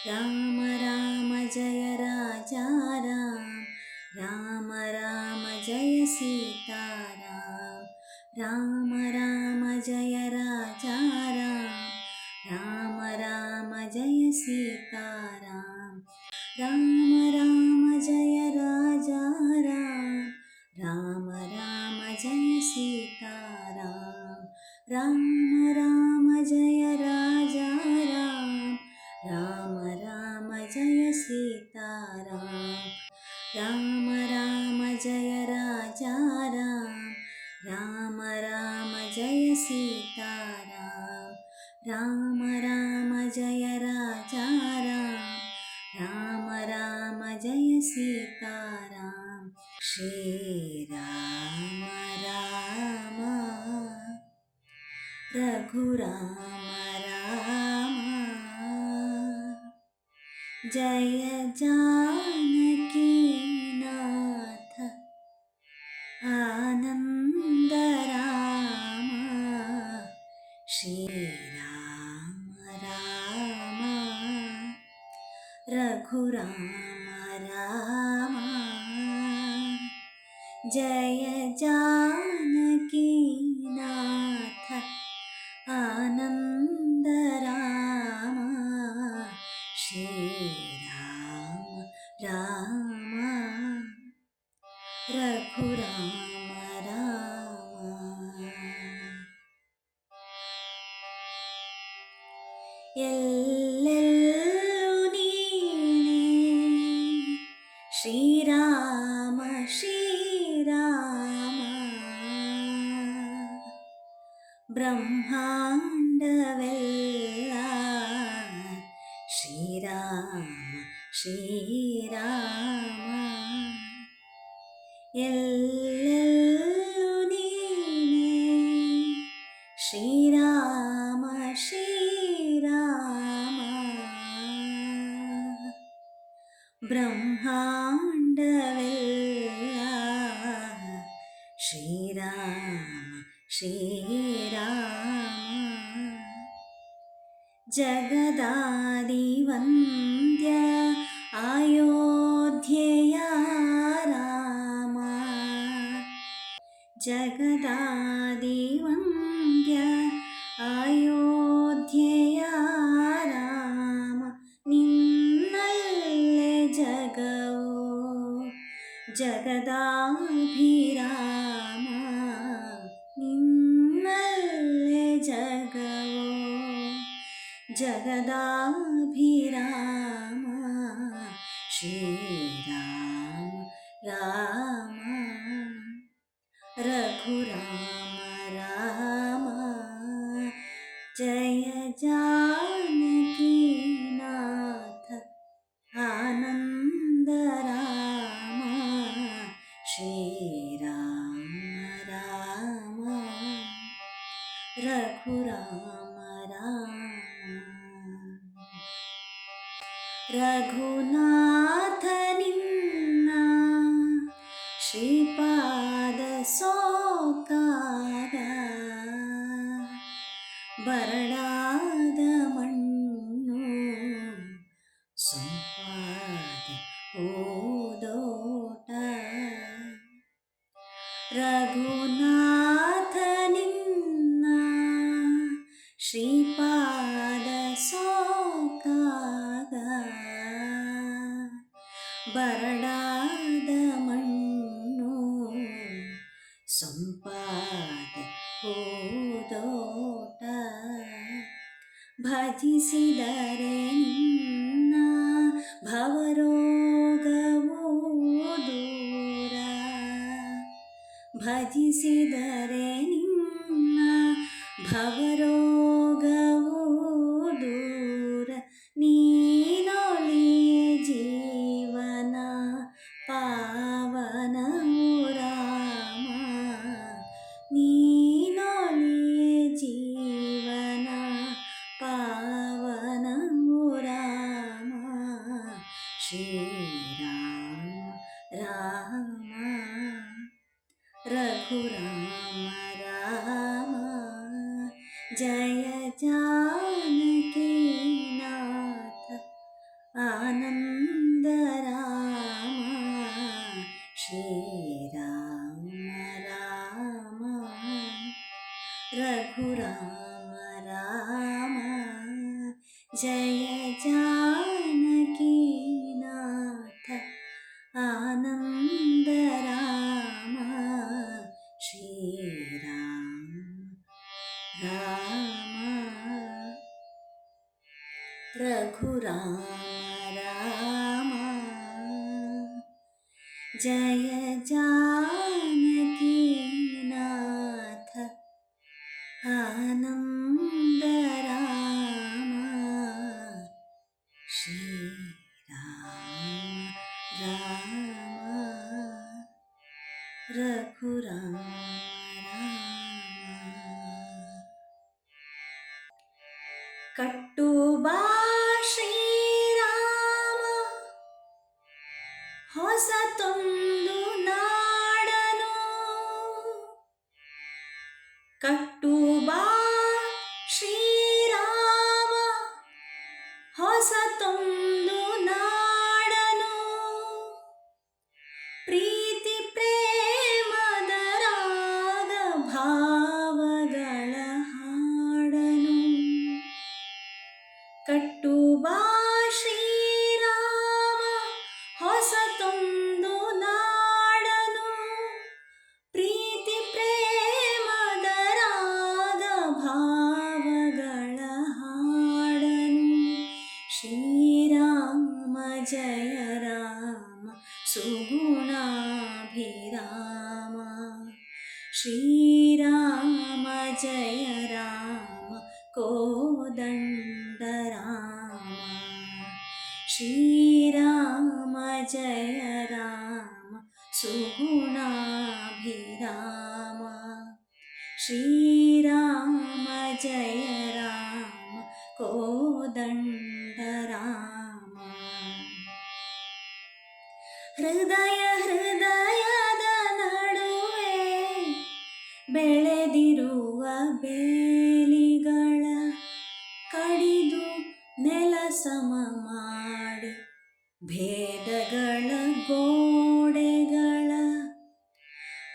राम राम जय राजा राम, राम राम जय सीताराम। राम राम जय राजा राम, राम राम जय सीताराम। राम राम जय राजा राम, राम राम जय सीताराम। राम राम जय राजा राम, राम राम जय सीताराम। राम राम जय राजा राम, राम राम जय सीताराम। राम राम जय राजा राम, राम राम जय सीताराम। श्री राम राम रघुराम राम, जय जानकी नाथ आनंद राम। श्री राम राम रघुराम राम, जय जानकी नाथ आनंद राम। श्री राम राम रघुराम राम। ಎಲ್ಲೆಲ್ಲೂ ನೀನೇ ಶ್ರೀರಾಮ ಶ್ರೀರಾಮ, ಬ್ರಹ್ಮಾಂಡವೆಲ್ಲ ಶ್ರೀರಾಮ ಶ್ರೀರಾಮ। ಎಲ್ಲೆಲ್ಲೂ ನೀನೇ ಶ್ರೀರಾಮ ಶ್ರೀರಾಮ, ಬ್ರಹ್ಮಾಂಡವೆಲ್ಲ ಶ್ರೀರಾಮ ಶ್ರೀರಾಮ। ಜಗದಾದಿವಂದ್ಯ ಅಯೋಧ್ಯೆಯ ರಾಮ, ಜಗದಾದಿವಂದ್ಯ ಅಯೋಧ್ಯೆಯ ರಾಮ। ನಿನ್ನಲ್ಲೇ ಜಗವು ಜಗದಾಭಿರಾಮ, ನಿನ್ನಲ್ಲೇ ಜಗವು ಜಗದಾಭಿರಾಮ। ಶ್ರೀರಾಮ ರಾಮ ರಘುರಾಮ ರಾಮ, ಜಯ जानकी नाथ आनंद राम। श्रीराम राम रघुराम राम। रघुनाथ निನ್ನ ಶ್ರೀಪಾದ ಸೋಕಾರ, ಬರಡಾದ ಮಣ್ಣು ಸೊಂಪಾದ ಹೋದೋಟ। ರಘುನಾಥ ನಿನ್ನ ಶ್ರೀಪಾದ ಸೋಕಾರ, ಬರಡಾದ ಮಣ್ಣು ಸೊಂಪಾದ ಹೋದೋಟ। ಭಜಿಸಿದರೆ ನಿನ್ನ ಭವರೋಗವೂ ದೂರ, ಭಜಿಸಿದರೆ ನಿನ್ನ ಭವರೋಗವೂ ದೂರ। ನೀನೊಲಿಯೇ ಜೀವನ ಪಾವನವು ರಾಮ, ನೀನೊಲಿಯೇ ಜೀವನ ಪಾವನವು ರಾಮ। ಶ್ರೀರಾಮ ರಾಮ ರಘುರಾಮ ರಾಮ, ಜಯ जानकी नाथ ಆನಂದರಾಮ ಶ್ರೀರಾಮ ರಾಮ ರಘುರಾಮ ರಾಮ ಜಯ ಜಾನಕೀನಾಥ ಆನಂದರಾಮ ಶ್ರೀರಾಮ ರಾಮ ರಘುರಾಮ ರಾಮ ಜಯ ಜಾನಕೀನಾಥ ಆನಂದರಾಮ ಶ್ರೀರಾಮ ರಾಮ ರಘುರಾಮ ಕಟ್ಟುಬಾ ಶ್ರೀರಾಮ ಹೊಸತೊಂದು ನಾಡನು ಕಟ್ಟುಬಾ ಶ್ರೀರಾಮ ಹೊಸತೊಂದು ನಾಡನು ಪ್ರೀತಿ ಪ್ರೇಮದ ರಾಗ ಭಾವಗಳ ಹಾಡನು ಕಟ್ಟುಬಾ ಶ್ರೀರಾಮ ಹೊಸತೊಂದು ನಾಡನು ಪ್ರೀತಿ ಪ್ರೇಮದ ರಾಗ ಭಾವಗಳ ಹಾಡನು ಶ್ರೀರಾಮ ಜಯ ರಾಮ ಸುಗುಣಾಭಿರಾಮ ಶ್ರೀರಾಮ ಜಯ ರಾಮ ಕೋದಂಡರಾಮ ಶ್ರೀರಾಮ ಜಯ ರಾಮ ಸುಗುಣಾಭಿರಾಮ ಶ್ರೀರಾಮ ಜಯ ರಾಮ ಕೋದಂಡರಾಮ ಹೃದಯ ಹೃದಯದ ನಡುವೆ ಬೆಳೆದಿರುವ ಬೇಲಿಗಳ ಕಡಿದು ನೆಲ ಸಮ ಮಾಡಿ ಭೇದಗಳ ಗೋಡೆಗಳ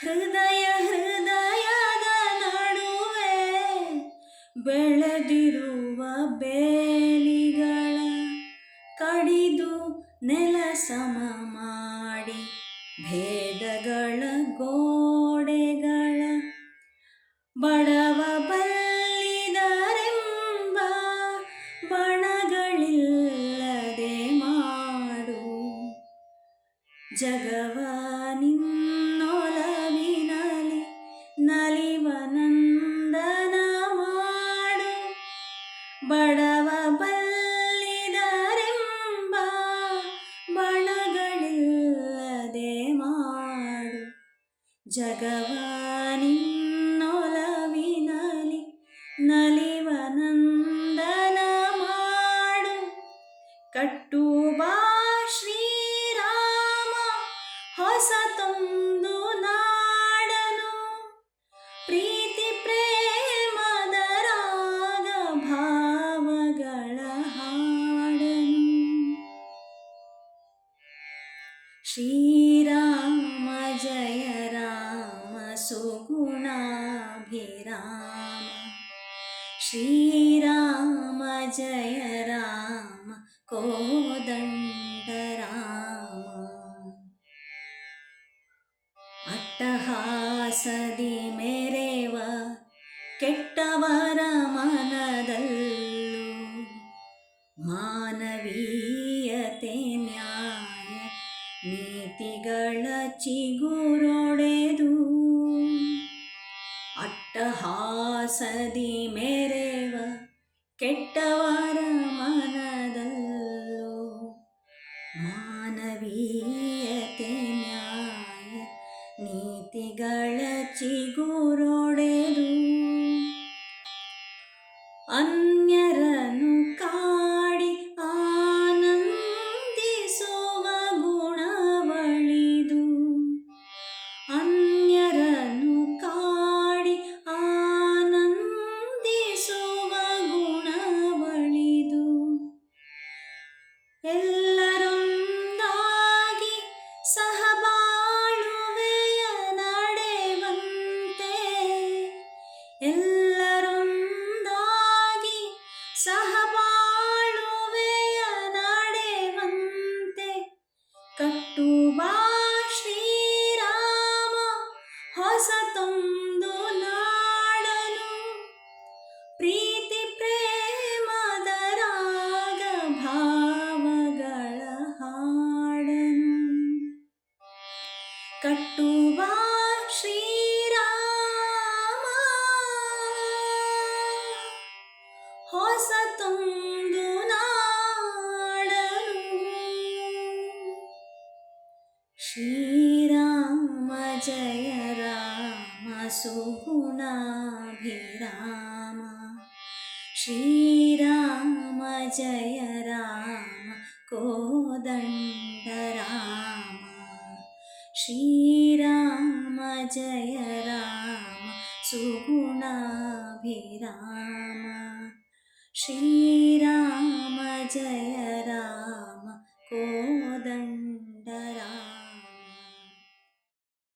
ಹೃದಯ ಹೃದಯದ ನಡುವೆ ಬೆಳೆದಿರುವ ಬೇಲಿಗಳ ಕಡಿದು ನೆಲ ಸಮ ಮಾಡಿ ಭೇದಗಳ ಗೋಡೆಗಳ ಬಡವ ಬಲ್ಲಿದರೆಂಬ ಬಣಗಳಿಲ್ಲದೆ ಮಾಡು ಜಗವ ನಿನ್ನೊಲವಿನಲಿ ನಲಿವ ನಂದನ ಮಾಡು ಬಡವ ಬಲ್ಲಿದರೆಂಬ ಬಣಗಳಿಲ್ಲದೆ ಮಾಡು ಜಗವ ನಿನ್ನೊಲವಿನಲಿ ನಲಿವ ನಂದನ ಮಾಡು ಕಟ್ಟುಬಾ ಶ್ರೀರಾಮ ಹೊಸತೊಂದು ನಾಡನು ಪ್ರೀತಿ ಪ್ರೇಮದ ರಾಗ ಭಾವಗಳ ಹಾಡನು ಶ್ರೀರಾಮ ಜಯ ರಾಮ ಸುಗುಣಾಭಿರಾಮ ಶ್ರೀರಾಮ ಜಯ ರಾಮ ಕೋದಂಡರಾಮ ಅಟ್ಟಹಾಸದಿ ಮೆರೆವ ಕೆಟ್ಟವರ ಮನದಲ್ಲೂ ಮಾನವೀಯತೆ ನ್ಯಾಯ ನೀತಿಗಳ ಚಿಗುರೊಡೆದು ಅಟ್ಟಹಾಸದಿ ಮೆರೆವ ಕೆಟ್ಟವರ ಮನದಲ್ಲೂ ಮಾನವೀಯತೆ ನ್ಯಾಯ ನೀತಿಗಳ ಚಿಗುರೊಡೆದು ಅನ್ಯರನ್ನು ಕಾಡಿ ಆನಂದಿಸುವ ಗುಣವಳಿದು ಅನ್ಯರನ್ನು ಕಾಡಿ ಆನಂದಿಸುವ ಗುಣವಳಿದು ಎಲ್ಲರೊಂದಾಗಿ ಸಹಬಾಳುವೆಯ ನಡೆವಂತೆ, ಎಲ್ಲರೊಂದಾಗಿ ಸಹಬಾಳುವೆಯ ನಡೆವಂತೆ ಕಟ್ಟುವ ಶ್ರೀರಾಮ ಹೊಸತೊಂದು ನಾಡನು, ಪ್ರೀತಿ ಪ್ರೇಮದ ರಾಗ ಭಾವಗಳ ಹಾಡನು. ಕಟ್ಟುವ ಶ್ರೀರಾಮ ಹೊಸತೊಂದು ನಾಡನು. ಶ್ರೀರಾಮ ಜಯ ರಾಮ ಸುಗುಣಾಭಿರಾಮ, ಶ್ರೀರಾಮ ಜಯ ರಾಮ ಕೋದಂಡ ರಾಮ, ಶ್ರೀರಾಮ ಜಯ ರಾಮ ಸುಗುಣಾಭಿರಾಮ, ಶ್ರೀರಾಮ ಜಯ ರಾಮ